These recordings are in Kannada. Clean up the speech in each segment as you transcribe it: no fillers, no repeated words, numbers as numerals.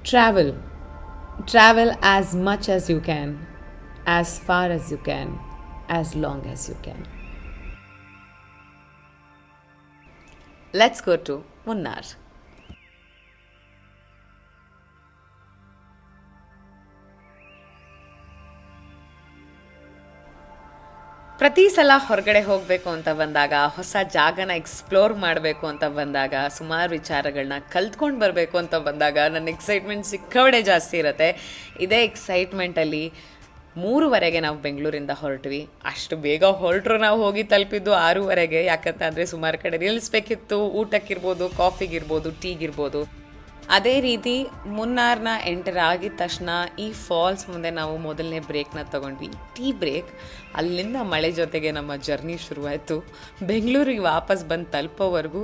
Travel. Travel as much as you can, as far as you can, as long as you can. Let's go to Munnar. ಪ್ರತಿ ಸಲ ಹೊರಗಡೆ ಹೋಗಬೇಕು ಅಂತ ಬಂದಾಗ, ಹೊಸ ಜಾಗನ ಎಕ್ಸ್ಪ್ಲೋರ್ ಮಾಡಬೇಕು ಅಂತ ಬಂದಾಗ, ಸುಮಾರು ವಿಚಾರಗಳನ್ನ ಕಲ್ತ್ಕೊಂಡು ಬರಬೇಕು ಅಂತ ಬಂದಾಗ ನನ್ನ ಎಕ್ಸೈಟ್ಮೆಂಟ್ ಸಿಕ್ಕಾಪಟ್ಟೆ ಜಾಸ್ತಿ ಇರುತ್ತೆ. ಇದೇ ಎಕ್ಸೈಟ್ಮೆಂಟಲ್ಲಿ 3:30 ನಾವು ಬೆಂಗಳೂರಿಂದ ಹೊರಟ್ವಿ. ಅಷ್ಟು ಬೇಗ ಹೊರಟ್ರು ನಾವು ಹೋಗಿ ತಲುಪಿದ್ದು 6:30, ಯಾಕಂತಂದರೆ ಸುಮಾರು ಕಡೆ ನಿಲ್ಲಿಸ್ಬೇಕಿತ್ತು. ಊಟಕ್ಕಿರ್ಬೋದು, ಕಾಫಿಗಿರ್ಬೋದು, ಟೀಗಿರ್ಬೋದು. ಅದೇ ರೀತಿ ಮುನ್ನಾರ್ನ ಎಂಟರ್ ಆಗಿದ ತಕ್ಷಣ ಈ ಫಾಲ್ಸ್ ಮುಂದೆ ನಾವು ಮೊದಲನೇ ಬ್ರೇಕ್ನ ತೊಗೊಂಡ್ವಿ, ಟೀ ಬ್ರೇಕ್. ಅಲ್ಲಿಂದ ಮಳೆ ಜೊತೆಗೆ ನಮ್ಮ ಜರ್ನಿ ಶುರುವಾಯಿತು. ಬೆಂಗಳೂರಿಗೆ ವಾಪಸ್ ಬಂದು ತಲುಪೋವರೆಗೂ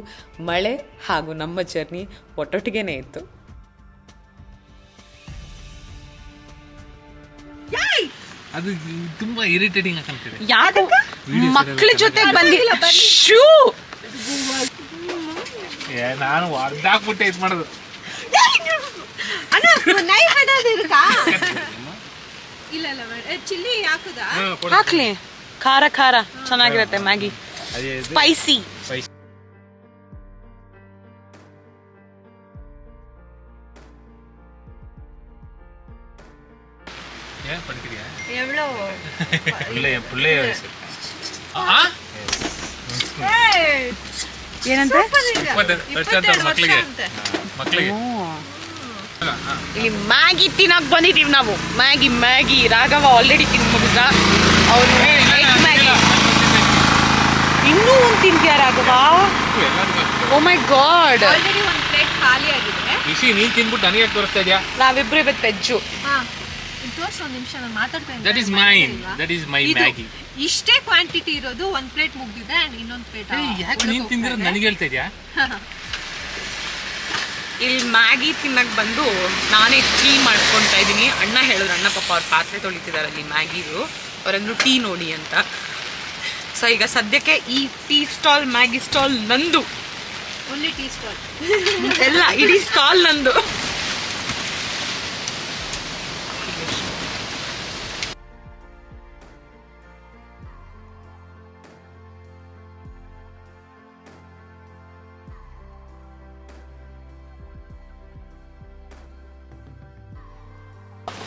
ಮಳೆ ಹಾಗೂ ನಮ್ಮ ಜರ್ನಿ ಒಟ್ಟೊಟ್ಟಿಗೆನೇ ಇತ್ತು. ಅದು ತುಂಬಾ ಇರಿಟೇಟಿಂಗ್ ಆಗ್ತಿದೆ. ಯಾಕೆ ಮಕ್ಕಳ ಜೊತೆ ಬಂದಿಲ್ಲ, ನಾನು ಹೊಡೆದಾಕ್ಬಿಟ್ಟೆ ಇದು ಮಾಡೋದು. ಹಾಕ್ಲಿ, ಖಾರ ಖಾರ ಚೆನ್ನಾಗಿರುತ್ತೆ. Maggi spicy. ಏನಂತೆ ಇಲ್ಲಿ ಮ್ಯಾಗಿ ತಿನ್ನಕ್ ಬಂದಿದೀವಿ ನಾವು. ಮ್ಯಾಗಿ ರಾಘವ ಆಲ್ರೆಡಿ ತಿಂದು ಮುಗಿದ. ಅವ್ರು ಮ್ಯಾಗಿ ಇನ್ನೂ ಒಂದು ತಿಂತೀಯ ರಾಘವ? ಓ ಮೈ ಗಾಡ್, ನೀನ್ ತಿನ್ಬಿಟ್ಟು ನನಗೆ ತೋರಿಸ್ತಾ ಇದೆಯಾ? ನಾವಿಬ್ರು ಇವತ್ತು veg. That is mine. That is my Maggie. ಇಷ್ಟೇ ಕ್ವಾಂಟಿಟಿ ಇರೋದು ಒಂದು ಪ್ಲೇಟ್ ಮುಗ್ದಿದೆ, ಇನ್ನೊಂದು ಪ್ಲೇಟ್. ಯಾಕೆ ನೀನ್ ತಿಂದಿರೋದು ನನಗೆ ಹೇಳ್ತಾ ಇದೆಯಾ? ಇಲ್ಲಿ ಮ್ಯಾಗಿ ತಿನ್ನಕ್ ಬಂದು ನಾನೇ ಟೀ ಮಾಡ್ಕೊತಾ ಇದ್ದೀನಿ. ಅಣ್ಣ ಹೇಳಿದ್ರು, ಅಣ್ಣ ಪಾಪ ಅವ್ರು ಪಾತ್ರೆ ತೊಳಿತಿದ್ದಾರೆ ಅಲ್ಲಿ ಮ್ಯಾಗಿದು, ಅವರಂದ್ರು ಟೀ ನೋಡಿ ಅಂತ. ಸೊ ಈಗ ಸದ್ಯಕ್ಕೆ ಈ ಟೀ ಸ್ಟಾಲ್, ಮ್ಯಾಗಿ ಸ್ಟಾಲ್ ನಂದು. ಓನ್ಲಿ ಟೀ ಸ್ಟಾಲ್ ಎಲ್ಲ, ಇಡೀ ಸ್ಟಾಲ್ ನಂದು.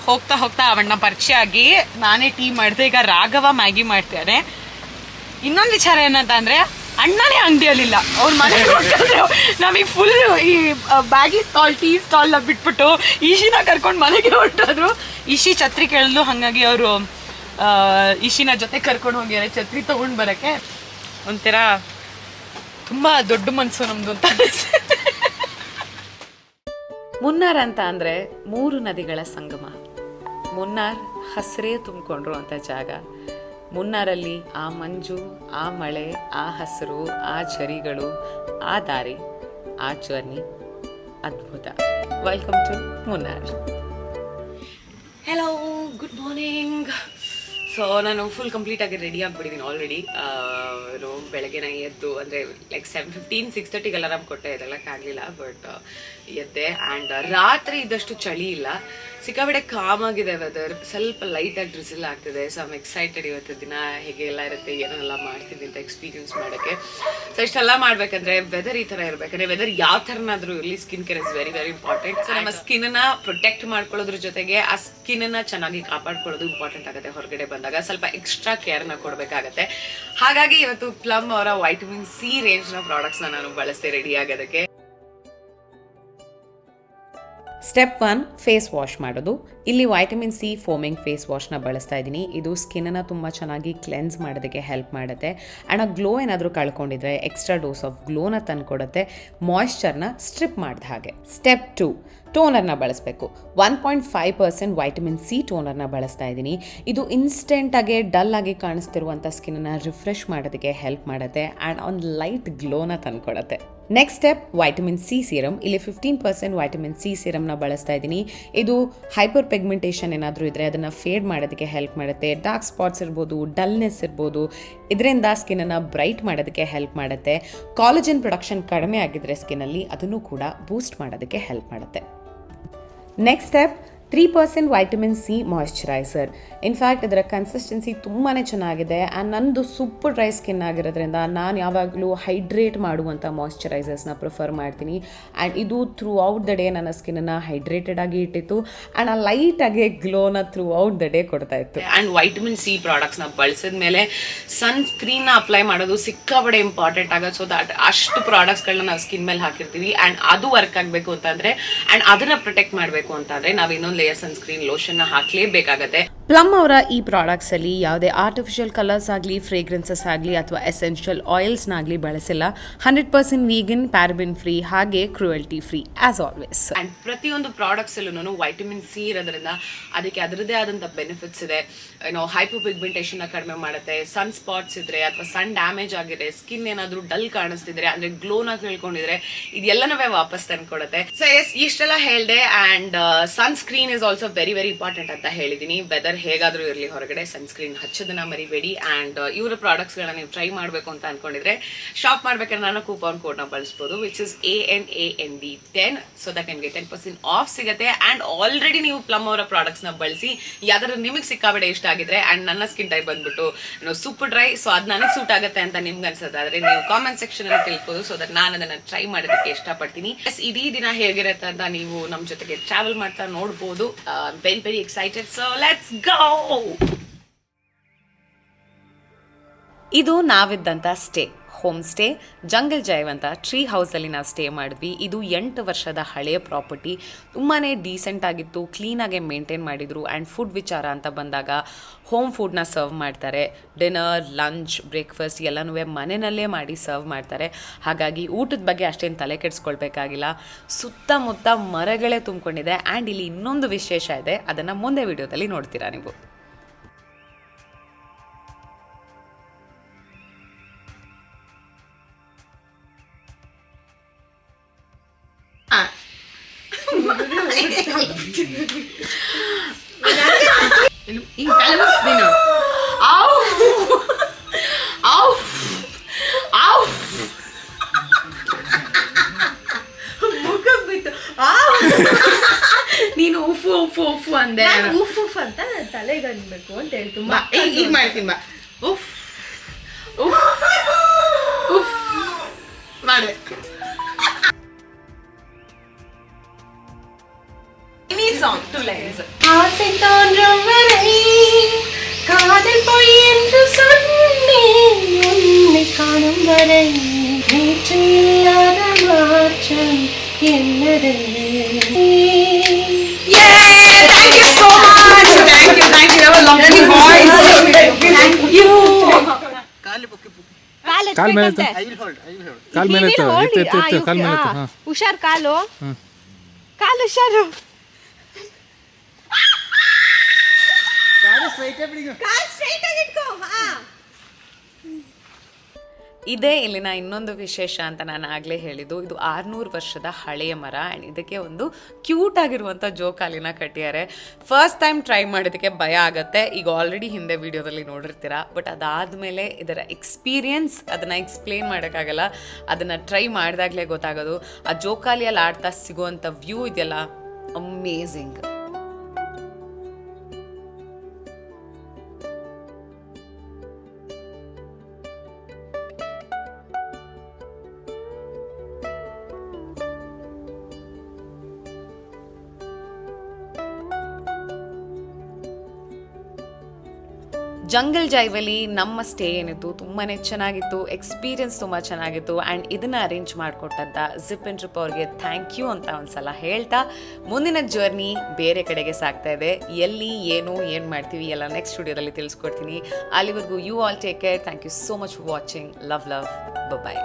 ಹೋಗ್ತಾ ಹೋಗ್ತಾ ಅವಣ್ಣ ಪರಿಚಯ ಆಗಿ ನಾನೇ ಟೀ ಮಾಡಿದೆ. ಈಗ ರಾಘವ ಮ್ಯಾಗಿ ಮಾಡ್ತಾರೆ. ಇನ್ನೊಂದು ವಿಚಾರ ಏನಂತ ಅಂದ್ರೆ, ಅಣ್ಣನೇ ಅಂಗಡಿಯಲ್ಲಿಲ್ಲ, ಅವ್ರ ಮನೆಗೆ ಹೊರಟಿದ್ರು. ನಮಗೆ ಫುಲ್ ಈ ಮ್ಯಾಗಿ ಸ್ಟಾಲ್, ಟೀ ಸ್ಟಾಲ್ನ ಬಿಟ್ಬಿಟ್ಟು ಈಶಿನ ಕರ್ಕೊಂಡು ಮನೆಗೆ ಹೊರಟೋದ್ರು. ಈಶಿ ಛತ್ರಿ ಕೇಳಿದ್ಲು, ಹಾಗಾಗಿ ಅವರು ಈಶಿನ ಜೊತೆ ಕರ್ಕೊಂಡು ಹೋಗ್ಯಾರೆ ಛತ್ರಿ ತಗೊಂಡು ಬರೋಕ್ಕೆ. ಒಂಥರ ತುಂಬ ದೊಡ್ಡ ಮನಸ್ಸು ನಮ್ಮದು ಅಂತ. ಮುನ್ನಾರ್ ಅಂತ ಅಂದರೆ 3 ನದಿಗಳ ಸಂಗಮ. ಮುನ್ನಾರ್ ಹಸಿರೇ ತುಂಬಿಕೊಂಡ್ರು ಅಂತ ಜಾಗ. ಮುನ್ನಾರಲ್ಲಿ ಆ ಮಂಜು, ಆ ಮಳೆ, ಆ ಹಸಿರು, ಆ ಝರಿಗಳು, ಆ ದಾರಿ, ಆ ಜರ್ನಿ ಅದ್ಭುತ. Welcome to Munnar. Hello, good morning. So ನಾನು ಫುಲ್ ಕಂಪ್ಲೀಟಾಗಿ ರೆಡಿ ಆಗಿಬಿಟ್ಟಿದ್ದೀನಿ ಆಲ್ರೆಡಿ. ಬೆಳಗ್ಗೆ ನಾನು ಎದ್ದು ಅಂದರೆ ಲೈಕ್ 7:15, 6:30 ಅಲಾರಾಮ್ ಕೊಟ್ಟೆ, ಎದ್ದೇಳಕ್ಕಾಗಲಿಲ್ಲ. ಬಟ್ ಎದ್ದೆ. ಆ್ಯಂಡ್ ರಾತ್ರಿ ಇದ್ದಷ್ಟು ಚಳಿ ಇಲ್ಲ, ಸಿಕ್ಕಾಪಟ್ಟೆ ಕಾಮ್ ಆಗಿದೆ ವೆದರ್. ಸ್ವಲ್ಪ ಲೈಟಾಗಿ ಡ್ರಿಸಲ್ ಆಗ್ತಿದೆ. ಸೊ ಐಮ್ ಎಕ್ಸೈಟೆಡ್ ಇವತ್ತು ದಿನ ಹೇಗೆ ಎಲ್ಲ ಇರುತ್ತೆ, ಏನೆಲ್ಲ ಮಾಡ್ತೀನಿ ಅಂತ ಎಕ್ಸ್ಪೀರಿಯನ್ಸ್ ಮಾಡೋಕ್ಕೆ. ಸೊ ಇಷ್ಟೆಲ್ಲ ಮಾಡ್ಬೇಕಂದ್ರೆ ವೆದರ್ ಈ ಥರ ಇರಬೇಕಂದ್ರೆ, ವೆದರ್ ಯಾವ ಥರನಾದರೂ ಇರಲಿ, skin care is very very important. So ನಮ್ಮ ಸ್ಕಿನ್ನ ಪ್ರೊಟೆಕ್ಟ್ ಮಾಡ್ಕೊಳ್ಳೋದ್ರ ಜೊತೆಗೆ ಆ ಸ್ಕಿನ್ನ ಚೆನ್ನಾಗಿ ಕಾಪಾಡ್ಕೊಳ್ಳೋದು ಇಂಪಾರ್ಟೆಂಟ್ ಆಗುತ್ತೆ. ಹೊರಗಡೆ ಬಂದಾಗ ಸ್ವಲ್ಪ ಎಕ್ಸ್ಟ್ರಾ ಕೇರ್ನ ಕೊಡಬೇಕಾಗತ್ತೆ. ಹಾಗಾಗಿ ಇವತ್ತು ಪ್ಲಮ್ ಅವರ ವೈಟಮಿನ್ ಸಿ ರೇಂಜ್ನ ಪ್ರಾಡಕ್ಟ್ಸ್ನ ನಾನು ಬಳಸ್ತೆ ರೆಡಿ ಆಗೋದಕ್ಕೆ. ಸ್ಟೆಪ್ 1, ಫೇಸ್ ವಾಶ್ ಮಾಡೋದು. ಇಲ್ಲಿ ವೈಟಮಿನ್ ಸಿ ಫೋಮಿಂಗ್ ಫೇಸ್ ವಾಶ್ನ ಬಳಸ್ತಾ ಇದ್ದೀನಿ. ಇದು ಸ್ಕಿನ್ನನ್ನು ತುಂಬ ಚೆನ್ನಾಗಿ ಕ್ಲೆನ್ಸ್ ಮಾಡೋದಕ್ಕೆ ಹೆಲ್ಪ್ ಮಾಡುತ್ತೆ. ಆ್ಯಂಡ್ ಆ ಗ್ಲೋ ಏನಾದರೂ ಕಳ್ಕೊಂಡಿದ್ರೆ ಎಕ್ಸ್ಟ್ರಾ ಡೋಸ್ ಆಫ್ ಗ್ಲೋನ ತಂದುಕೊಡುತ್ತೆ, ಮಾಯ್ಶ್ಚರ್ನ ಸ್ಟ್ರಿಪ್ ಮಾಡಿದ ಹಾಗೆ. ಸ್ಟೆಪ್ 2, ಟೋನರ್ನ ಬಳಸಬೇಕು. 1.5% ವೈಟಮಿನ್ ಸಿ ಟೋನರ್ನ ಬಳಸ್ತಾ ಇದ್ದೀನಿ. ಇದು ಇನ್ಸ್ಟೆಂಟಾಗಿ ಡಲ್ ಆಗಿ ಕಾಣಿಸ್ತಿರುವಂಥ ಸ್ಕಿನ್ನನ್ನು ರಿಫ್ರೆಶ್ ಮಾಡೋದಕ್ಕೆ ಹೆಲ್ಪ್ ಮಾಡುತ್ತೆ ಆ್ಯಂಡ್ ಒಂದು ಲೈಟ್ ಗ್ಲೋನ ತಂದುಕೊಡುತ್ತೆ. Next step, vitamin C serum. ಇಲ್ಲಿ 15% ವೈಟಮಿನ್ ಸಿ ಸೀರಮ್ನ ಬಳಸ್ತಾ ಇದ್ದೀನಿ. ಇದು ಹೈಪರ್ ಪಿಗ್ಮೆಂಟೇಷನ್ ಏನಾದರೂ ಇದ್ದರೆ ಅದನ್ನು ಫೇಡ್ ಮಾಡೋದಕ್ಕೆ ಹೆಲ್ಪ್ ಮಾಡುತ್ತೆ. ಡಾರ್ಕ್ ಸ್ಪಾಟ್ಸ್ ಇರ್ಬೋದು, ಡಲ್ನೆಸ್ ಇರ್ಬೋದು, ಇದರಿಂದ ಸ್ಕಿನ್ನನ್ನು ಬ್ರೈಟ್ ಮಾಡೋದಕ್ಕೆ ಹೆಲ್ಪ್ ಮಾಡುತ್ತೆ. ಕಾಲಜನ್ ಪ್ರೊಡಕ್ಷನ್ ಕಡಿಮೆ ಆಗಿದ್ರೆ ಸ್ಕಿನ್ನಲ್ಲಿ ಅದನ್ನು ಕೂಡ ಬೂಸ್ಟ್ ಮಾಡೋದಕ್ಕೆ ಹೆಲ್ಪ್ ಮಾಡುತ್ತೆ. Next step 3% vitamin C moisturiser. In fact ಇದರ ಕನ್ಸಿಸ್ಟೆನ್ಸಿ ತುಂಬಾ ಚೆನ್ನಾಗಿದೆ ಆ್ಯಂಡ್ ನಂದು ಸೂಪರ್ ಡ್ರೈ ಸ್ಕಿನ್ ಆಗಿರೋದ್ರಿಂದ ನಾನು ಯಾವಾಗಲೂ ಹೈಡ್ರೇಟ್ ಮಾಡುವಂಥ ಮಾಯಿಶ್ಚರೈಸರ್ಸ್ನ ಪ್ರಿಫರ್ ಮಾಡ್ತೀನಿ. ಆ್ಯಂಡ್ ಇದು ಥ್ರೂ ಔಟ್ ದ ಡೇ ನನ್ನ ಸ್ಕಿನ್ನನ್ನು ಹೈಡ್ರೇಟೆಡ್ ಆಗಿ ಇಟ್ಟಿತ್ತು ಆ್ಯಂಡ್ ಆ ಲೈಟಾಗಿ ಗ್ಲೋನ ಥ್ರೂ ಔಟ್ ದ ಡೇ ಕೊಡ್ತಾ ಇತ್ತು. ಆ್ಯಂಡ್ ವೈಟಮಿನ್ ಸಿ ಪ್ರಾಡಕ್ಟ್ಸ್ನ ಬಳಸಿದ ಮೇಲೆ ಸನ್ಸ್ಕ್ರೀನ್ನ ಅಪ್ಲೈ ಮಾಡೋದು ಸಿಕ್ಕಾಪಡೆ ಇಂಪಾರ್ಟೆಂಟ್ ಆಗೋದು. ಸೊ ದಟ್ ಅಷ್ಟು ಪ್ರಾಡಕ್ಟ್ಸ್ಗಳನ್ನ ನಾವು ಸ್ಕಿನ್ ಮೇಲೆ ಹಾಕಿರ್ತೀವಿ ಆ್ಯಂಡ್ ಅದು ವರ್ಕ್ ಆಗಬೇಕು ಅಂತಂದರೆ ಆ್ಯಂಡ್ ಅದನ್ನು ಪ್ರೊಟೆಕ್ಟ್ ಮಾಡಬೇಕು ಅಂತಂದರೆ ನಾವು ಇನ್ನೊಂದು ಲೇಯರ್ ಸನ್ಸ್ಕ್ರೀನ್ ಲೋಷನ್ನ ಹಾಕಲೇಬೇಕಾಗತ್ತೆ. ಪ್ಲಮ್ ಅವರ ಈ ಪ್ರಾಡಕ್ಟ್ಸ್ ಅಲ್ಲಿ ಯಾವುದೇ ಆರ್ಟಿಫಿಷಿಯಲ್ ಕಲರ್ಸ್ ಆಗಲಿ, ಫ್ರೇಗ್ರೆನ್ಸಸ್ ಆಗಲಿ ಅಥವಾ ಎಸೆನ್ಷಿಯಲ್ ಆಯಿಲ್ಸ್ನಾಗಲಿ ಬಳಸಿಲ್ಲ. 100% ವೀಗನ್, ಪ್ಯಾರಬಿನ್ ಫ್ರೀ ಹಾಗೆ cruelty free as always. And ಪ್ರತಿಯೊಂದು ಪ್ರಾಡಕ್ಟ್ಸ್ ಅಲ್ಲೂ ವೈಟಮಿನ್ ಸಿ ಇರೋದ್ರಿಂದ ಅದಕ್ಕೆ ಅದರದೇ ಆದಂಥ ಬೆನಿಫಿಟ್ಸ್ ಇದೆ. ಏನೋ ಹೈಪೋ ಪಿಗ್ಮೆಂಟೇಷನ್ ಕಡಿಮೆ ಮಾಡುತ್ತೆ, ಸನ್ ಸ್ಪಾಟ್ಸ್ ಇದ್ರೆ ಅಥವಾ ಸನ್ ಡ್ಯಾಮೇಜ್ ಆಗಿದೆ, ಸ್ಕಿನ್ ಏನಾದರೂ ಡಲ್ ಕಾಣಿಸ್ತಿದ್ರೆ ಅಂದ್ರೆ ಗ್ಲೋನ ಕೇಳ್ಕೊಂಡಿದ್ರೆ ಇದೆಲ್ಲನೂ ವಾಪಸ್ ತಂದ್ಕೊಡುತ್ತೆ. ಸೊ ಎಸ್, ಇಷ್ಟೆಲ್ಲ ಹೇಳಿದೆ. And sunscreen is also very very important ಅಂತ ಹೇಳಿದ್ದೀನಿ. ವೆದರ್ ಹೇಗಾದ್ರೂ ಇರಲಿ ಹೊರಗಡೆ ಸನ್ಸ್ಕ್ರೀನ್ ಹಚ್ಚೋದನ್ನ ಮರಿಬೇಡಿ. ಆ್ಯಂಡ್ ಇವರ ಪ್ರಾಡಕ್ಟ್ಸ್ಗಳನ್ನ ನೀವು ಟ್ರೈ ಮಾಡಬೇಕು ಅಂತ ಅನ್ಕೊಂಡಿದ್ರೆ ಶಾಪ್ ಮಾಡ್ಬೇಕಾದ್ರೆ ನಾನು ಕೂಪನ್ ಕೋಡ್ನ ಬಳಸ್ಬೋದು, which is ANAND10. So that ನಿಮಗೆ 10% ಆಫ್ ಸಿಗುತ್ತೆ. ಆ್ಯಂಡ್ ಆಲ್ರೆಡಿ ನೀವು ಪ್ಲಮ್ ಅವರ ಪ್ರಾಡಕ್ಟ್ಸ್ನ ಬಳಸಿ ಯಾವ್ದಾದ್ರು ನಿಮಗೆ ಸಿಕ್ಕಾಬಡೆ ಇಷ್ಟ ಆಗಿದ್ರೆ ಆ್ಯಂಡ್ ನನ್ನ ಸ್ಕಿನ್ ಟೈಪ್ ಬಂದ್ಬಿಟ್ಟು ಸೂಪರ್ ಡ್ರೈ, ಸೊ ಅದು ನನಗೆ ಸೂಟ್ ಆಗುತ್ತೆ ಅಂತ ನಿಮ್ಗೆ ಅನ್ಸೋದಾದ್ರೆ ನೀವು ಕಾಮೆಂಟ್ ಸೆಕ್ಷನ್ ಅಲ್ಲಿ ತಿಳ್ಬೋದು. ಸೊ ದಟ್ ನಾನು ಅದನ್ನ ಟ್ರೈ ಮಾಡೋದಕ್ಕೆ ಇಷ್ಟಪಡ್ತೀನಿ. ಇಡೀ ದಿನ ಹೇಗಿರುತ್ತೆ ಅಂತ ನೀವು ನಮ್ಮ ಜೊತೆಗೆ ಟ್ರಾವೆಲ್ ಮಾಡ್ತಾ ನೋಡ್ಬೋದು. Very very excited. So let's go. ಇದು ನಾವಿದ್ದಂಥ ಹೋಮ್ ಸ್ಟೇ ಜಂಗಲ್ ಜೈವ್ ಅಂತ ಟ್ರೀ ಹೌಸಲ್ಲಿ ನಾವು ಸ್ಟೇ ಮಾಡಿದ್ವಿ. ಇದು 8 ವರ್ಷದ ಹಳೆಯ ಪ್ರಾಪರ್ಟಿ. ತುಂಬಾ ಡೀಸೆಂಟ್ ಆಗಿತ್ತು, ಕ್ಲೀನಾಗೆ ಮೇಂಟೈನ್ ಮಾಡಿದ್ರು. ಆ್ಯಂಡ್ ಫುಡ್ ವಿಚಾರ ಅಂತ ಬಂದಾಗ ಹೋಮ್ ಫುಡ್ನ ಸರ್ವ್ ಮಾಡ್ತಾರೆ. ಡಿನ್ನರ್, ಲಂಚ್, ಬ್ರೇಕ್ಫಾಸ್ಟ್ ಎಲ್ಲನೂ ಮನೆಯಲ್ಲೇ ಮಾಡಿ ಸರ್ವ್ ಮಾಡ್ತಾರೆ. ಹಾಗಾಗಿ ಊಟದ ಬಗ್ಗೆ ಅಷ್ಟೇನು ತಲೆ ಕೆಡಿಸ್ಕೊಳ್ಬೇಕಾಗಿಲ್ಲ. ಸುತ್ತಮುತ್ತ ಮರಗಳೇ ತುಂಬಿಕೊಂಡಿದೆ. ಆ್ಯಂಡ್ ಇಲ್ಲಿ ಇನ್ನೊಂದು ವಿಶೇಷ ಇದೆ, ಅದನ್ನು ಮುಂದೆ ವಿಡಿಯೋದಲ್ಲಿ ನೋಡ್ತೀರಾ ನೀವು. ನೀನು ಉಫು ಉಫು ಉಫು ಅಂದೆ. ಉಫ್ ಉಫ್ ಅಂತ ತಲೆಗೆ ಅನ್ಬೇಕು ಅಂತ ಹೇಳ್ತು. ಈಗ ಮಾಡ್ತೀನಿ ಬಾ. ಉಫ್ ಉಫ್ ಉಫ್ ಮಾಡೆ. Any song, 2 lines. ஆசை தோன்றும் வரை காதல் பொய் என்று சொன்னேன், உன்னை காணும் வரை நேற்று இல்லாத மாற்றம் என்னது. Thank you so much. Thank you. That was lovely voice. Thank you. ಕಾಲ್ ಮೇಲೆ ಎತ್ತು. ಕಾಲ್ ಮೇಲೆ ಎತ್ತು. ಎತ್ತು ಕಾಲ್ ಮೇಲೆ ಎತ್ತು. ಹಾಂ, ಹುಷಾರ್, ಕಾಲು ಕಾಲು ಹುಷಾರು. ಇದೇ ಇಲ್ಲಿನ ಇನ್ನೊಂದು ವಿಶೇಷ ಅಂತ ನಾನು ಆಗಲೇ ಹೇಳಿದ್ದು. ಇದು 600 ವರ್ಷದ ಹಳೆಯ ಮರ. ಆ್ಯಂಡ್ ಇದಕ್ಕೆ ಒಂದು ಕ್ಯೂಟ್ ಆಗಿರುವಂಥ ಜೋಕಾಲಿನ ಕಟ್ಟಿದ್ದಾರೆ. ಫಸ್ಟ್ ಟೈಮ್ ಟ್ರೈ ಮಾಡೋದಕ್ಕೆ ಭಯ ಆಗುತ್ತೆ, ಈಗ ಆಲ್ರೆಡಿ ಹಿಂದೆ ವಿಡಿಯೋದಲ್ಲಿ ನೋಡಿರ್ತೀರ. ಬಟ್ ಅದಾದಮೇಲೆ ಇದರ ಎಕ್ಸ್ಪೀರಿಯನ್ಸ್ ಅದನ್ನು ಎಕ್ಸ್ಪ್ಲೇನ್ ಮಾಡೋಕ್ಕಾಗಲ್ಲ, ಅದನ್ನು ಟ್ರೈ ಮಾಡಿದಾಗಲೇ ಗೊತ್ತಾಗೋದು. ಆ ಜೋಕಾಲಿಯಲ್ಲಿ ಆಡ್ತಾ ಸಿಗುವಂಥ ವ್ಯೂ ಇದೆಯಲ್ಲ, ಅಮೇಝಿಂಗ್. ಜಂಗಲ್ ಜೈವಲ್ಲಿ ನಮ್ಮ ಸ್ಟೇ ಏನಿತ್ತು ತುಂಬಾ ಚೆನ್ನಾಗಿತ್ತು, ಎಕ್ಸ್ಪೀರಿಯನ್ಸ್ ತುಂಬ ಚೆನ್ನಾಗಿತ್ತು. ಆ್ಯಂಡ್ ಇದನ್ನು ಅರೇಂಜ್ ಮಾಡಿಕೊಟ್ಟಂಥ ಜಿಪ್ ಆ್ಯಂಡ್ ಟ್ರಿಪ್ ಅವ್ರಿಗೆ ಥ್ಯಾಂಕ್ ಯು ಅಂತ ಒಂದ್ಸಲ ಹೇಳ್ತಾ, ಮುಂದಿನ ಜರ್ನಿ ಬೇರೆ ಕಡೆಗೆ ಸಾಗ್ತಾ ಇದೆ. ಎಲ್ಲಿ ಏನು ಮಾಡ್ತೀವಿ ಎಲ್ಲ ನೆಕ್ಸ್ಟ್ ಸ್ಟುಡಿಯೋದಲ್ಲಿ ತಿಳಿಸ್ಕೊಡ್ತೀನಿ. ಅಲ್ಲಿವರೆಗೂ you all take care. Thank you so much for watching. Love by.